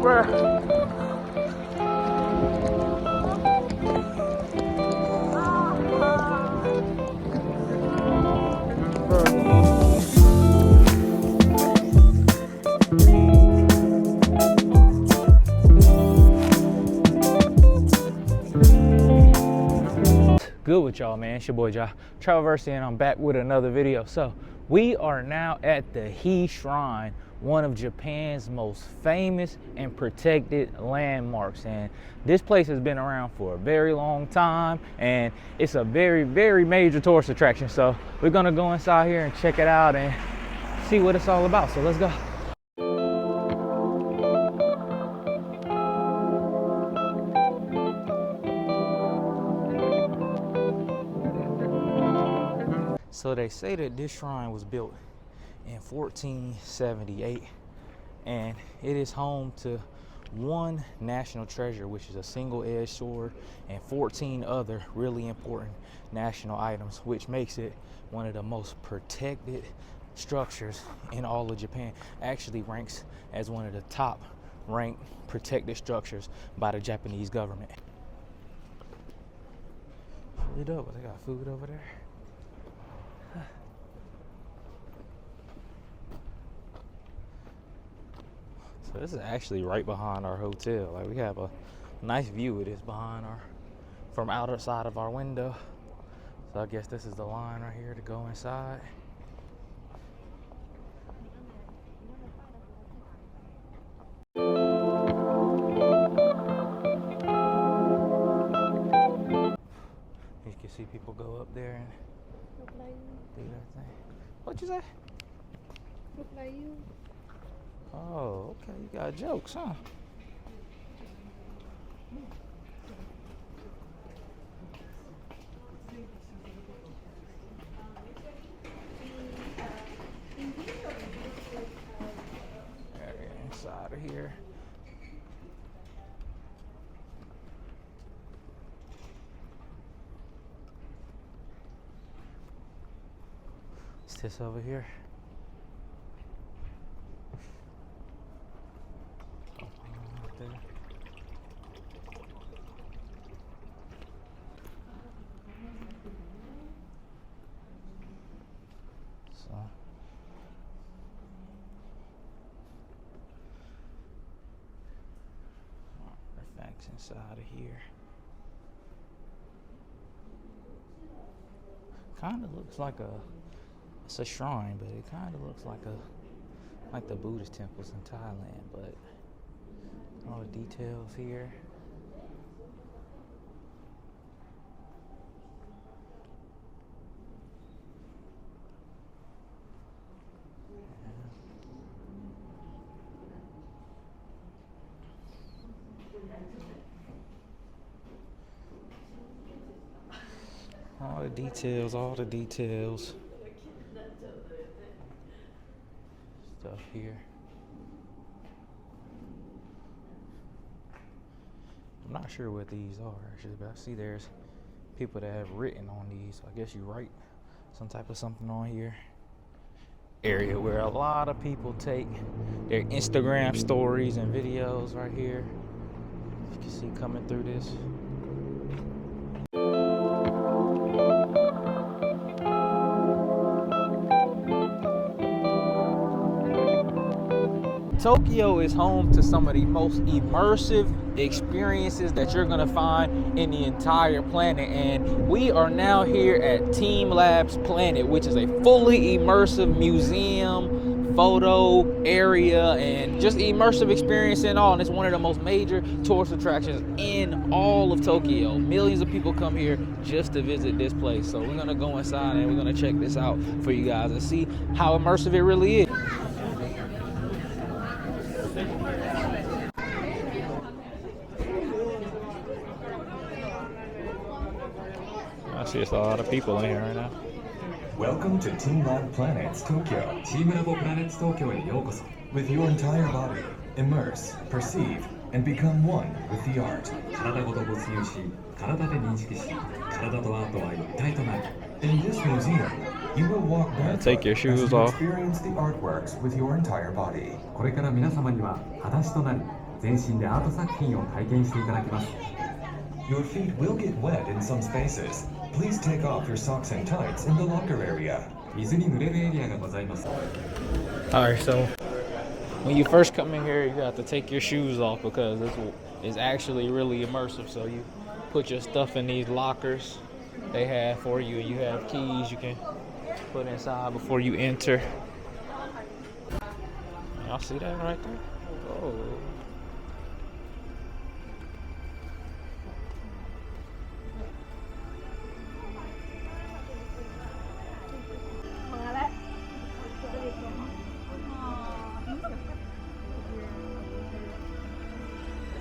bruh. Good with y'all, man. It's your boy TeamLabs, and I'm back with another video. So we are now at the He Shrine, one of Japan's most famous and protected landmarks, and this place has been around for a very long time, and it's a very, very major tourist attraction. So we're gonna go inside here and check it out and see what it's all about. So let's go. So they say that this shrine was built in 1478, and it is home to one national treasure, which is a single-edged sword, and 14 other really important national items, which makes it one of the most protected structures in all of Japan. Actually ranks as one of the top ranked protected structures by the Japanese government. Fill it up. They got food over there. So this is actually right behind our hotel. Like, we have a nice view of this from outside of our window. So I guess this is the line right here to go inside. You can see people go up there and do that thing. What'd you say? Look like you. Oh, okay. You got jokes, huh? Area inside of here. What's this over here? Artifacts inside of here. Kind of looks like it's a shrine, but it kind of looks like the Buddhist temples in Thailand, but all the details here. All the details, stuff here. I'm not sure what these are actually, but I see there's people that have written on these. So I guess you write some type of something on here. Area where a lot of people take their Instagram stories and videos right here. You can see coming through this. Tokyo is home to some of the most immersive experiences that you're gonna find in the entire planet, and we are now here at TeamLabs Planet, which is a fully immersive museum, photo area, and just immersive experience in all. And it's one of the most major tourist attractions in all of Tokyo. Millions of people come here just to visit this place. So we're gonna go inside and we're gonna check this out for you guys and see how immersive it really is. I see it's a lot of people in here right now. Welcome to TeamLabs Planet Tokyo. TeamLabs Planet Tokyo へようこそ. With your entire body, immerse, perceive, and become one with the art. 体ごと没入し、体で認識し、体とアートは一体となる. In this museum, you will walk barefoot take your shoes as you off. experience the artworks with your entire body. これから皆様には裸足となり、全身でアート作品を体験していただけます。 Your feet will get wet in some spaces. Please take off your socks and tights in the locker area. 水に濡れるエリアがございます。 Alright, so when you first come in here, you have to take your shoes off because this is actually really immersive. So you put your stuff in these lockers they have for you, and you have keys you can put inside before you enter. Y'all see that right there? Oh.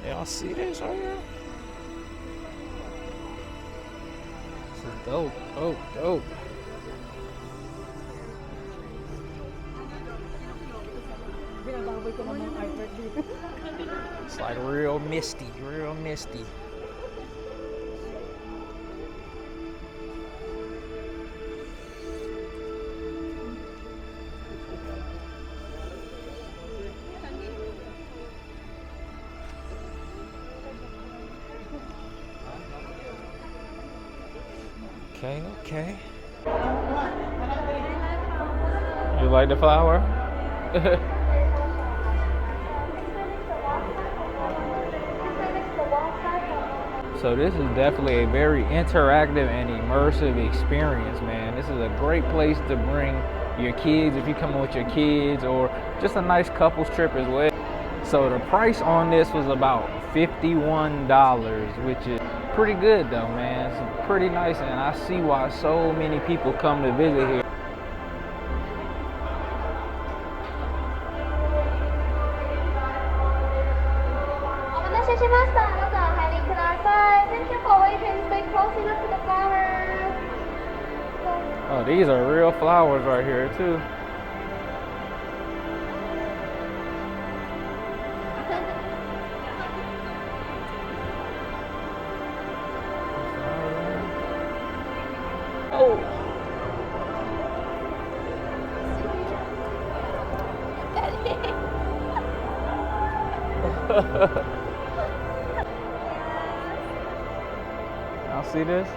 Y'all see this right here? This is dope, dope, dope. It's like real misty, real misty. Okay, okay. You like the flower? So this is definitely a very interactive and immersive experience, man. This is a great place to bring your kids if you come with your kids, or just a nice couples trip as well. So the price on this was about $51, which is pretty good though, man. It's pretty nice, and I see why so many people come to visit here. Oh, these are real flowers right here too. Oh. Y'all see this?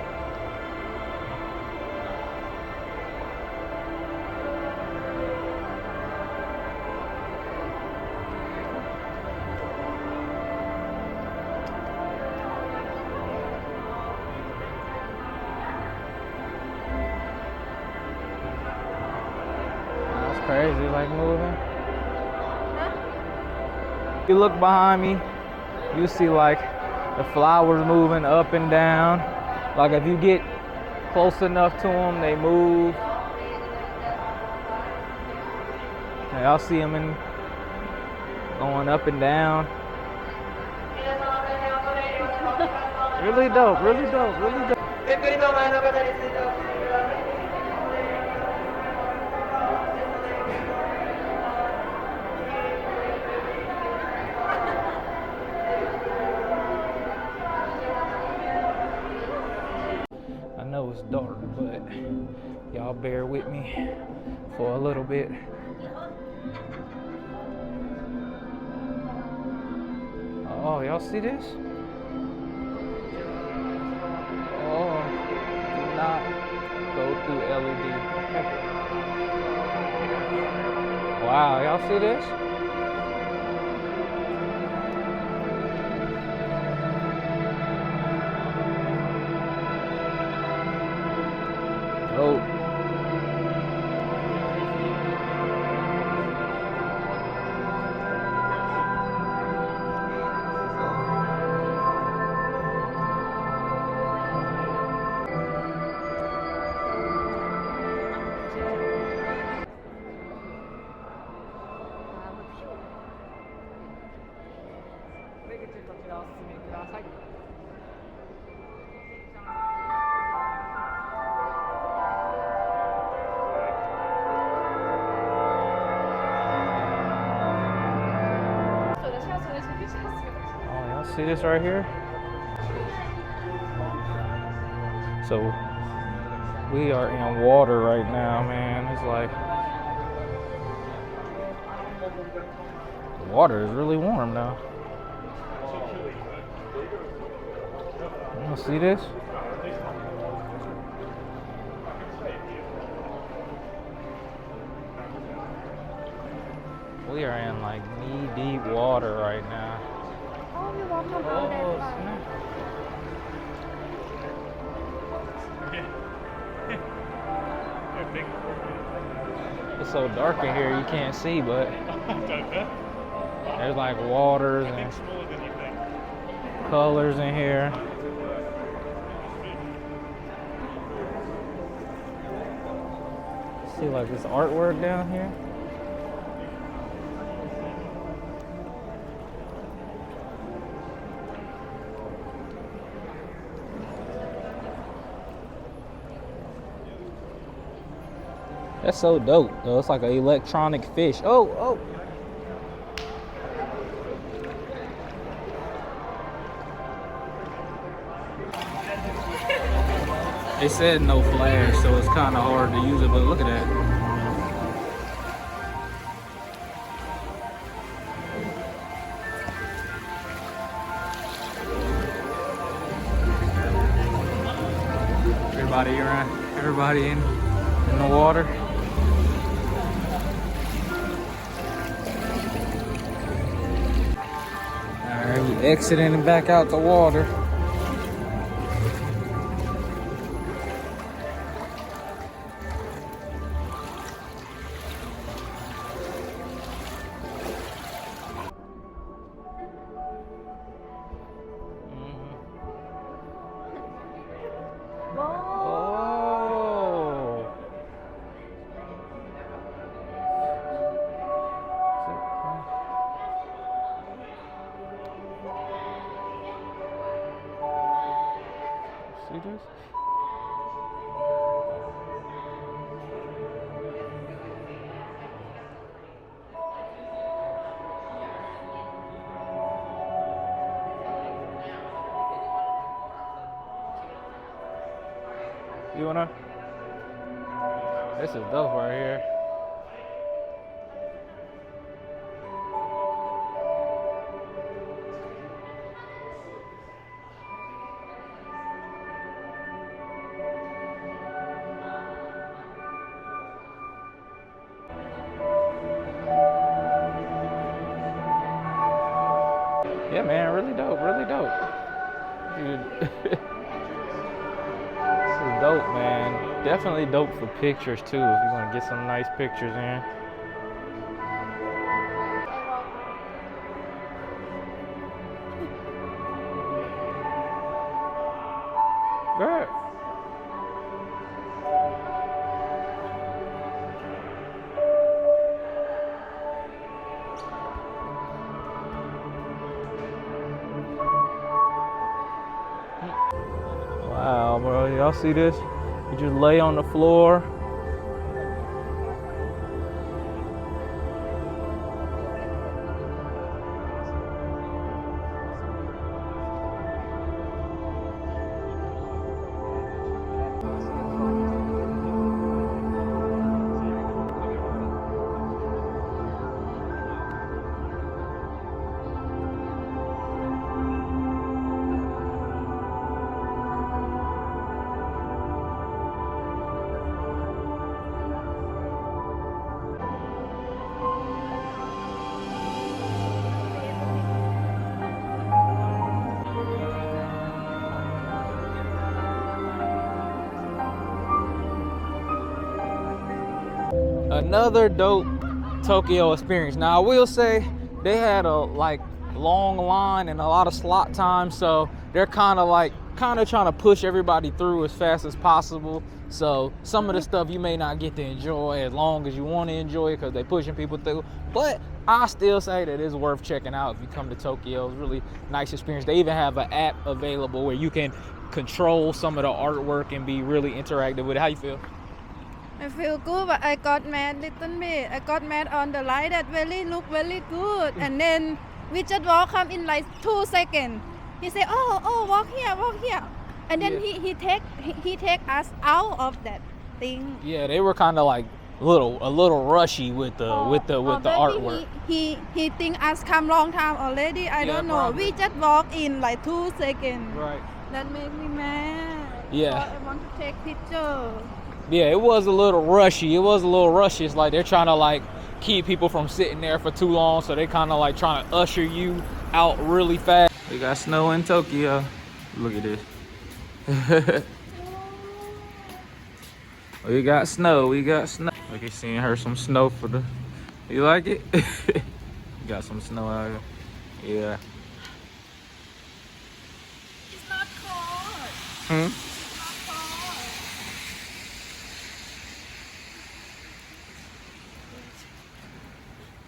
Crazy, like moving. You look behind me, you see like the flowers moving up and down. Like if you get close enough to them, they move. And y'all see them going up and down. Really dope, really dope, really dope. I know it's dark, but y'all bear with me for a little bit. Oh, y'all see this? Oh, do not go through LED. Wow, y'all see this? Oh. See this right here? So we are in water right now, man. It's like the water is really warm now. You see this? We are in like knee-deep water right now. Oh, you walk about that one. It's so dark in here you can't see, but there's like waters and colors in here. See like this artwork down here? That's so dope, though. It's like an electronic fish. Oh, oh. It said no flash, so it's kind of hard to use it, but look at that. Everybody in the water. Alright, we exiting and back out the water. See this? You wanna? This is dope right here. Yeah, man, really dope, dude. This is dope, man. Definitely dope for pictures too. If you want to get some nice pictures in. Good. Wow, bro, y'all see this? You just lay on the floor. Another dope Tokyo experience. Now I will say they had a long line and a lot of slot time, so they're kind of trying to push everybody through as fast as possible. So some of the stuff you may not get to enjoy as long as you want to enjoy it because they're pushing people through. But I still say that it's worth checking out if you come to Tokyo. It's a really nice experience. They even have an app available where you can control some of the artwork and be really interactive with it. How you feel? I feel good, but I got mad little bit. I got mad on the light that look very good. And then we just walk come in like 2 seconds. He said, oh, walk here. And then he take us out of that thing. Yeah, they were kind of like a little rushy with the artwork. He think us come long time already. I don't know. Probably. We just walk in like 2 seconds. Right. That made me mad. Yeah. But I want to take picture. Yeah, it was a little rushy. It's like they're trying to like keep people from sitting there for too long, so they kind of like trying to usher you out really fast. We got snow in Tokyo. Look at this. We got snow. Look, you seeing her some snow for the. You like it? Got some snow out here. Yeah. It's not cold. Hmm?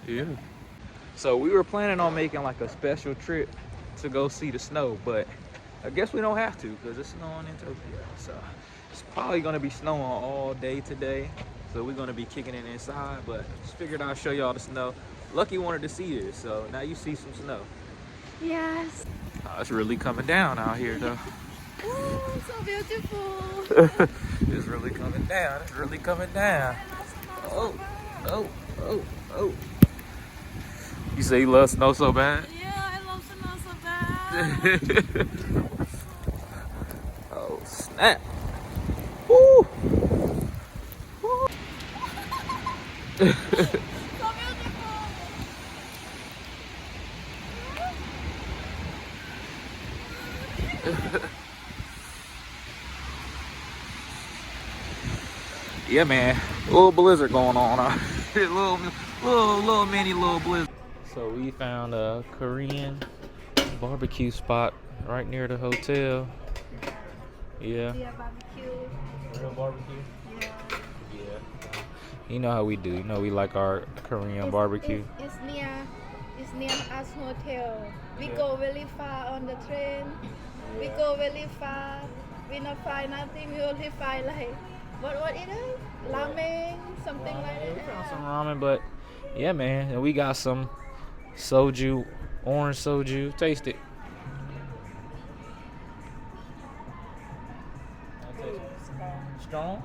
Yeah. So we were planning on making like a special trip to go see the snow, but I guess we don't have to because it's snowing in Tokyo. So it's probably gonna be snowing all day today. So we're gonna be kicking it inside, but just figured I'd show y'all the snow. Lucky wanted to see this, so now you see some snow. Yes. Oh, it's really coming down out here though. Oh, so beautiful. It's really coming down. Oh. You say you love snow so bad? Yeah, I love snow so bad. Oh, snap. Woo. So beautiful. Yeah, man. A little blizzard going on out here. little mini blizzard. So we found a Korean barbecue spot right near the hotel. Yeah. Yeah, barbecue. Real barbecue? Yeah. Yeah. You know how we do. You know we like our Korean barbecue. It's near us hotel. We Yeah. go very far on the train. We Yeah. go very far. We not find nothing. We only find like what it is? Ramen, something like that. We found some ramen, but yeah, man. And we got some soju, orange soju. Taste it. Strong?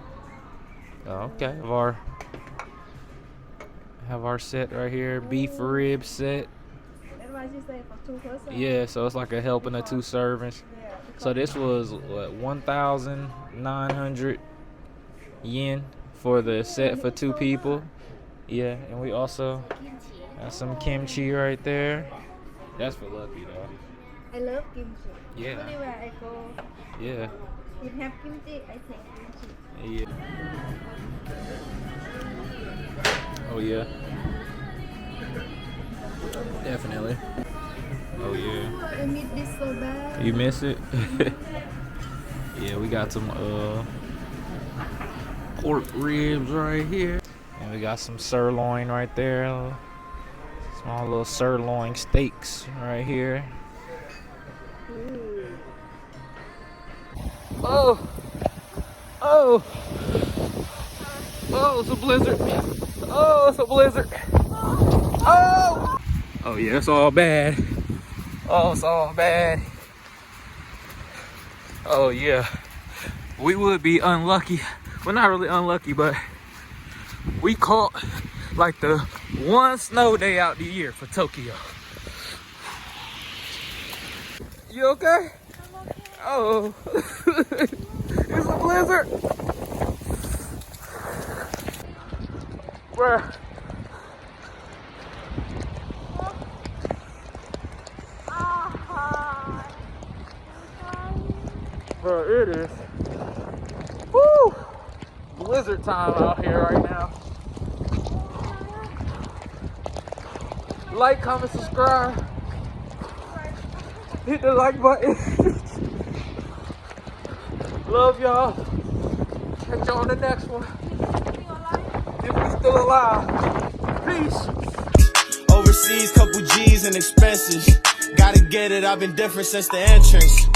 Oh, okay. Have our set right here, beef rib set. That's why she say for 2 persons. Yeah, so it's like a helping of 2 servings. Yeah. So this was what, 1,900 yen for the set for 2 people. Yeah, and we also got some kimchi right there. That's for Lucky though. I love kimchi. Yeah. Anywhere I go, Yeah. we have kimchi. I take kimchi. Yeah. Oh yeah. Definitely. Oh yeah. Oh, I miss this so bad. You miss it? Yeah, we got some pork ribs right here. And we got some sirloin right there. Small little sirloin steaks right here. Oh! Oh! Oh, it's a blizzard. Oh, it's a blizzard. Oh! Oh yeah, it's all bad. Oh, it's all bad. Oh yeah. We would be unlucky. Well, not really unlucky, but we caught like the one snow day out the year for Tokyo. You okay? Oh. It's a blizzard. Bruh. Bro, it is. Woo! Blizzard time out here right now. Like, comment, subscribe. Hit the like button. Love y'all. Catch you on the next one. If we still alive. Peace. Overseas, couple G's and expenses. Gotta get it, I've been different since the entrance.